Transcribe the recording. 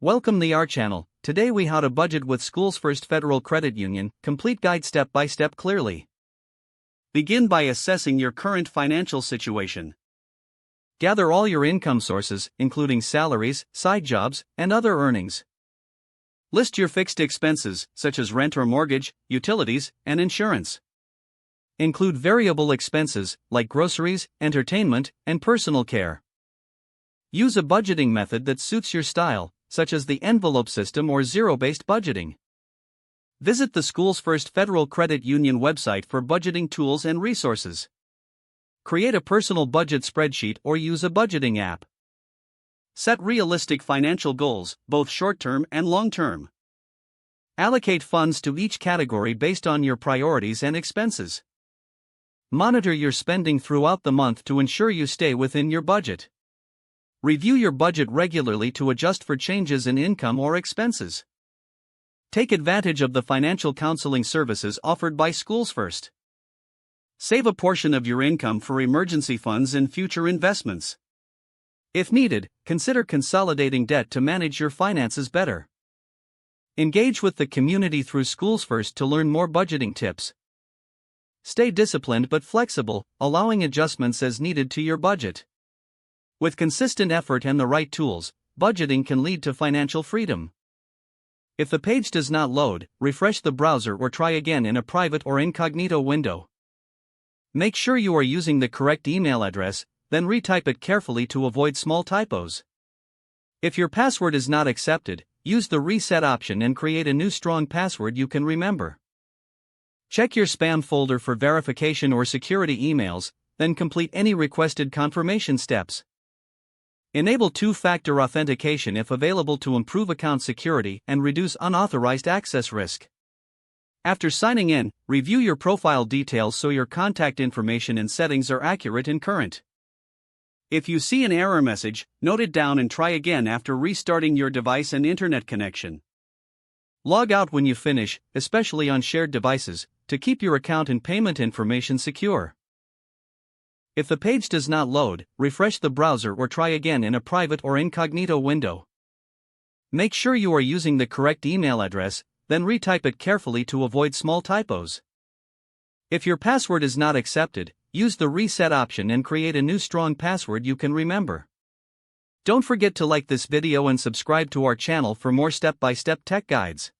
Welcome to our channel. Today we how to budget with SchoolsFirst Federal Credit Union, complete guide step by step clearly. Begin by assessing your current financial situation. Gather all your income sources, including salaries, side jobs, and other earnings. List your fixed expenses, such as rent or mortgage, utilities, and insurance. Include variable expenses, like groceries, entertainment, and personal care. Use a budgeting method that suits your style, such as the envelope system or zero-based budgeting. Visit the SchoolsFirst Federal Credit Union website for budgeting tools and resources. Create a personal budget spreadsheet or use a budgeting app. Set realistic financial goals, both short-term and long-term. Allocate funds to each category based on your priorities and expenses. Monitor your spending throughout the month to ensure you stay within your budget. Review your budget regularly to adjust for changes in income or expenses. Take advantage of the financial counseling services offered by SchoolsFirst. Save a portion of your income for emergency funds and future investments. If needed, consider consolidating debt to manage your finances better. Engage with the community through SchoolsFirst to learn more budgeting tips. Stay disciplined but flexible, allowing adjustments as needed to your budget. With consistent effort and the right tools, budgeting can lead to financial freedom. If the page does not load, refresh the browser or try again in a private or incognito window. Make sure you are using the correct email address, then retype it carefully to avoid small typos. If your password is not accepted, use the reset option and create a new strong password you can remember. Check your spam folder for verification or security emails, then complete any requested confirmation steps. Enable two-factor authentication if available to improve account security and reduce unauthorized access risk. After signing in, review your profile details so your contact information and settings are accurate and current. If you see an error message, note it down and try again after restarting your device and internet connection. Log out when you finish, especially on shared devices, to keep your account and payment information secure. If the page does not load, refresh the browser or try again in a private or incognito window. Make sure you are using the correct email address, then retype it carefully to avoid small typos. If your password is not accepted, use the reset option and create a new strong password you can remember. Don't forget to like this video and subscribe to our channel for more step-by-step tech guides.